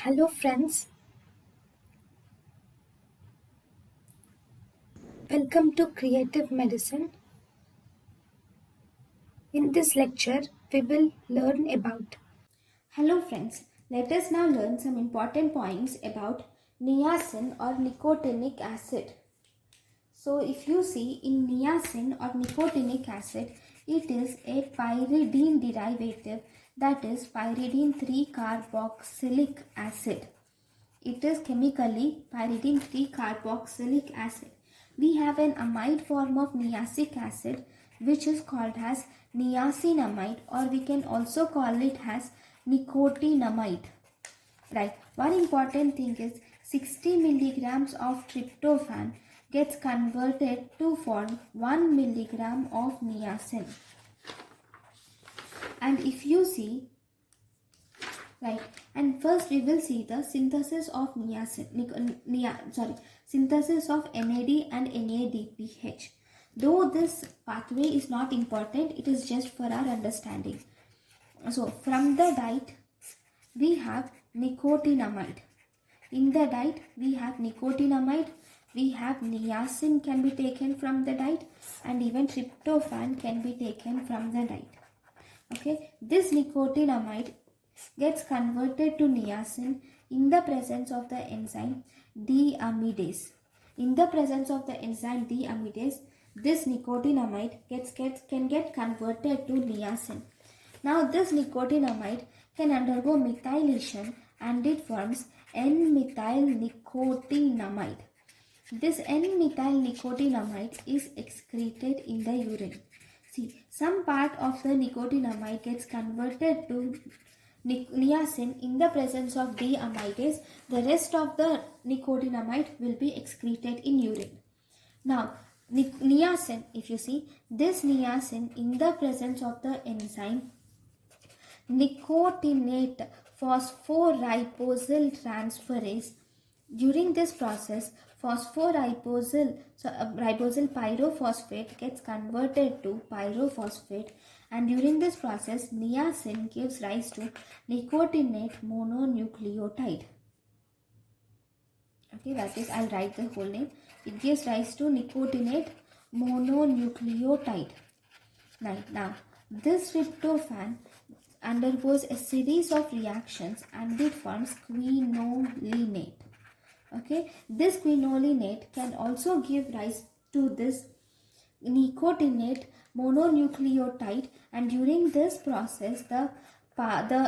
Hello friends, welcome to Creative Medicine. In this lecture, we will learn about. Hello friends, let us now learn some important points about niacin or nicotinic acid. So if you see in niacin or nicotinic acid, it is a pyridine derivative, that is pyridine 3-carboxylic acid. It is chemically pyridine 3-carboxylic acid. We have an amide form of niacic acid which is called as niacinamide, or we can also call it as nicotinamide. Right. One important thing is 60 milligrams of tryptophan gets converted to form 1 milligram of niacin. And if you see, right, and first we will see the synthesis of synthesis of NAD and NADPH. Though this pathway is not important, it is just for our understanding. So from the diet we have nicotinamide. In the diet we have nicotinamide, we have niacin can be taken from the diet, and even tryptophan can be taken from the diet. Okay, this nicotinamide gets converted to niacin in the presence of the enzyme deamidase. In the presence of the enzyme deamidase, this nicotinamide can get converted to niacin. Now this nicotinamide can undergo methylation and it forms N-methyl nicotinamide. This N-methyl nicotinamide is excreted in the urine. See, some part of the nicotinamide gets converted to niacin in the presence of deamidase. The rest of the nicotinamide will be excreted in urine. Now, niacin, if you see, this niacin in the presence of the enzyme nicotinate phosphoribosyl transferase. During this process, ribosyl pyrophosphate gets converted to pyrophosphate, and during this process, niacin gives rise to nicotinate mononucleotide. Okay, that is, I'll write the whole name. It gives rise to nicotinate mononucleotide. Now, this tryptophan undergoes a series of reactions and it forms quinolinate. Okay, this quinolinate can also give rise to this nicotinate mononucleotide, and during this process the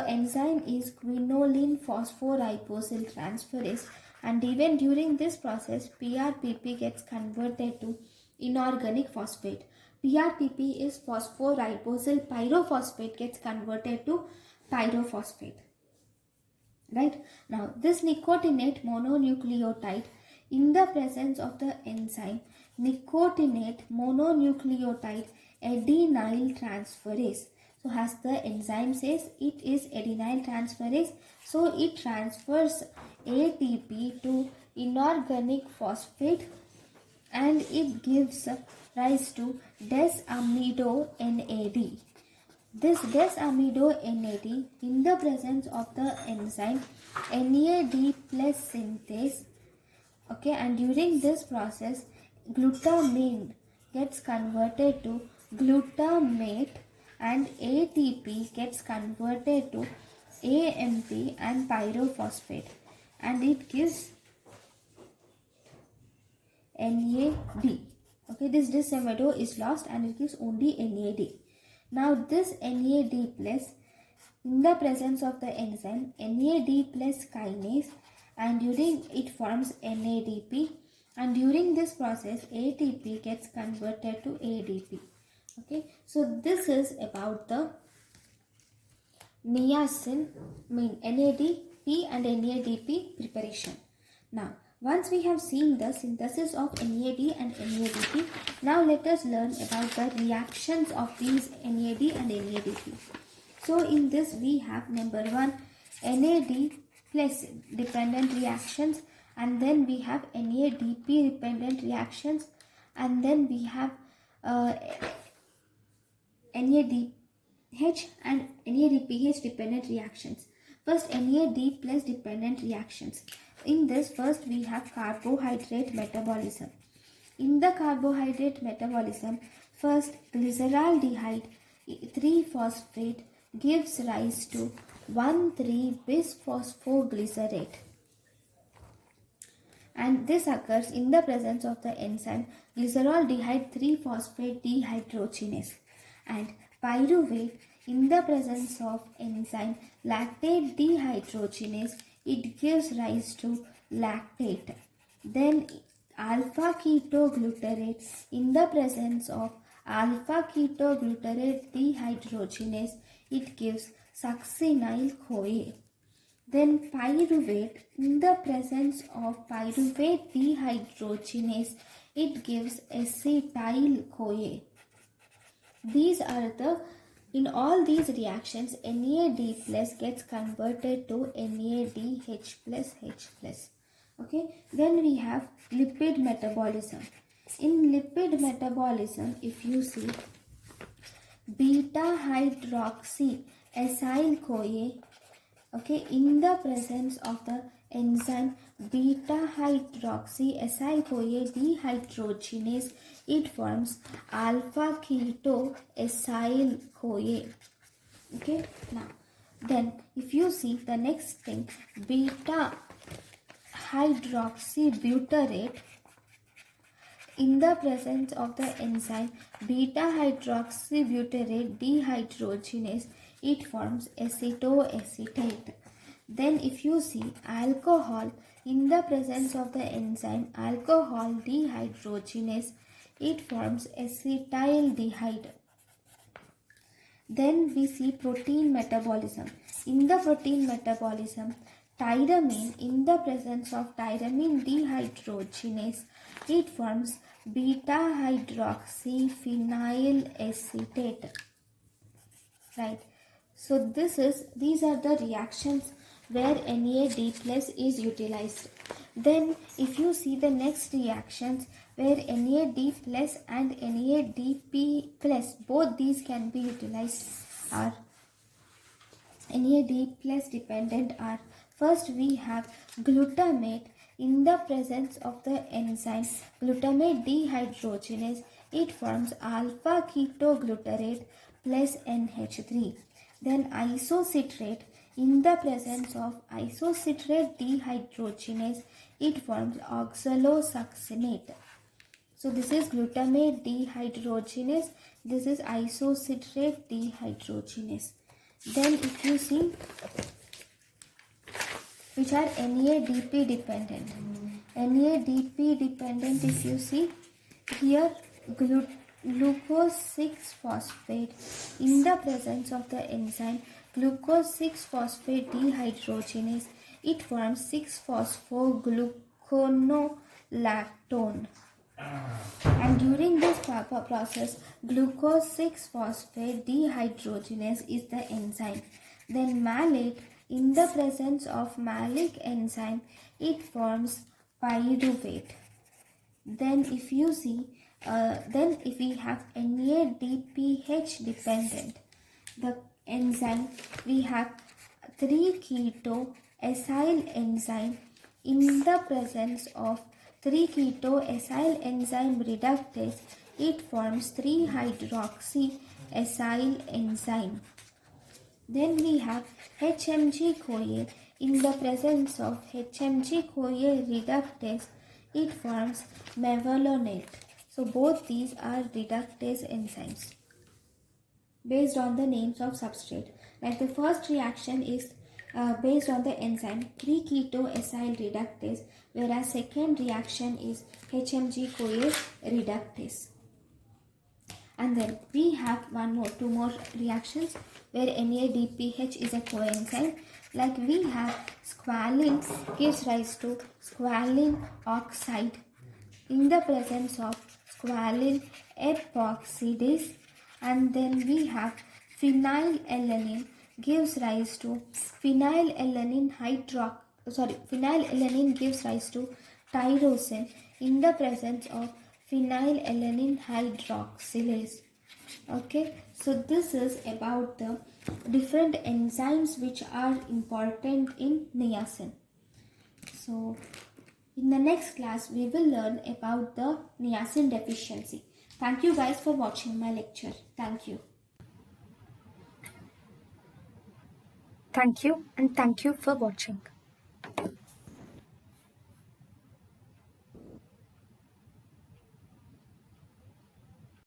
enzyme is quinoline phosphoribosyl transferase, and even during this process PRPP gets converted to inorganic phosphate. PRPP is phosphoribosyl pyrophosphate gets converted to pyrophosphate. Right. Now this nicotinate mononucleotide in the presence of the enzyme nicotinate mononucleotide adenyl transferase. So as the enzyme says, it is adenyl transferase. So it transfers ATP to inorganic phosphate and it gives rise to desamido NAD. This desamido NAD in the presence of the enzyme NAD plus synthase, okay, and during this process glutamine gets converted to glutamate and ATP gets converted to AMP and pyrophosphate, and it gives NAD. Okay, this desamido is lost and it gives only NAD. Now this NAD plus in the presence of the enzyme NAD plus kinase, and during it forms NADP, and during this process ATP gets converted to ADP. Okay, so this is about the niacin, NADP and NADP preparation. Now once we have seen the synthesis of NAD and NADP, now let us learn about the reactions of these NAD and NADP. So in this we have number 1 NAD plus dependent reactions, and then we have NADP dependent reactions, and then we have NADH and NADPH dependent reactions. First, NAD plus dependent reactions. In this, first we have carbohydrate metabolism. In the carbohydrate metabolism, first glyceraldehyde 3-phosphate gives rise to 1,3-bisphosphoglycerate, and this occurs in the presence of the enzyme glyceraldehyde 3-phosphate dehydrogenase. And pyruvate, in the presence of enzyme lactate dehydrogenase, it gives rise to lactate. Then alpha ketoglutarate, in the presence of alpha ketoglutarate dehydrogenase, it gives succinyl CoA. Then pyruvate, in the presence of pyruvate dehydrogenase, it gives acetyl CoA. In all these reactions, NAD plus gets converted to NADH plus H plus. Okay, then we have lipid metabolism. In lipid metabolism, if you see, beta hydroxy acyl CoA, okay, in the presence of the enzyme beta hydroxy acyl CoA dehydrogenase, it forms alpha keto acyl CoA. Okay, now then if you see the next thing, beta hydroxybutyrate, in the presence of the enzyme beta hydroxybutyrate dehydrogenase, it forms acetoacetate. Then if you see alcohol, in the presence of the enzyme alcohol dehydrogenase, it forms acetaldehyde. Then we see protein metabolism. In the protein metabolism, tyramine, in the presence of tyramine dehydrogenase, it forms beta hydroxyphenyl acetate. Right. So these are the reactions where NAD plus is utilized. Then if you see the next reactions where NAD plus and NADP plus, both these can be utilized, are NAD plus dependent are, first we have glutamate, in the presence of the enzyme glutamate dehydrogenase, it forms alpha ketoglutarate plus NH3. Then isocitrate, in the presence of isocitrate dehydrogenase, it forms oxalosuccinate. So this is glutamate dehydrogenase, this is isocitrate dehydrogenase. Then if you see which are NADP dependent. NADP dependent, if you see here, glucose 6-phosphate, in the presence of the enzyme glucose 6-phosphate dehydrogenase, it forms 6-phosphogluconolactone. And during this process, glucose 6-phosphate dehydrogenase is the enzyme. Then malate, in the presence of malic enzyme, it forms pyruvate. Then if you see, if we have NADPH dependent, the enzyme, we have 3-keto-acyl enzyme, in the presence of 3-keto-acyl enzyme reductase, it forms 3-hydroxy-acyl enzyme. Then we have HMG-CoA, in the presence of HMG-CoA reductase, it forms mevalonate. So both these are reductase enzymes based on the names of substrate. Like the first reaction is based on the enzyme 3-keto-acyl reductase, whereas second reaction is HMG-CoA reductase. And then we have two more reactions where NADPH is a coenzyme. Like we have squalene gives rise to squalene oxide, in the presence of squalene epoxidase. And then we have phenylalanine gives rise to phenylalanine gives rise to tyrosine, in the presence of phenylalanine hydroxylase. Okay, So this is about the different enzymes which are important in niacin. So in the next class we will learn about the niacin deficiency. Thank you guys for watching my lecture. Thank you. Thank you and thank you for watching.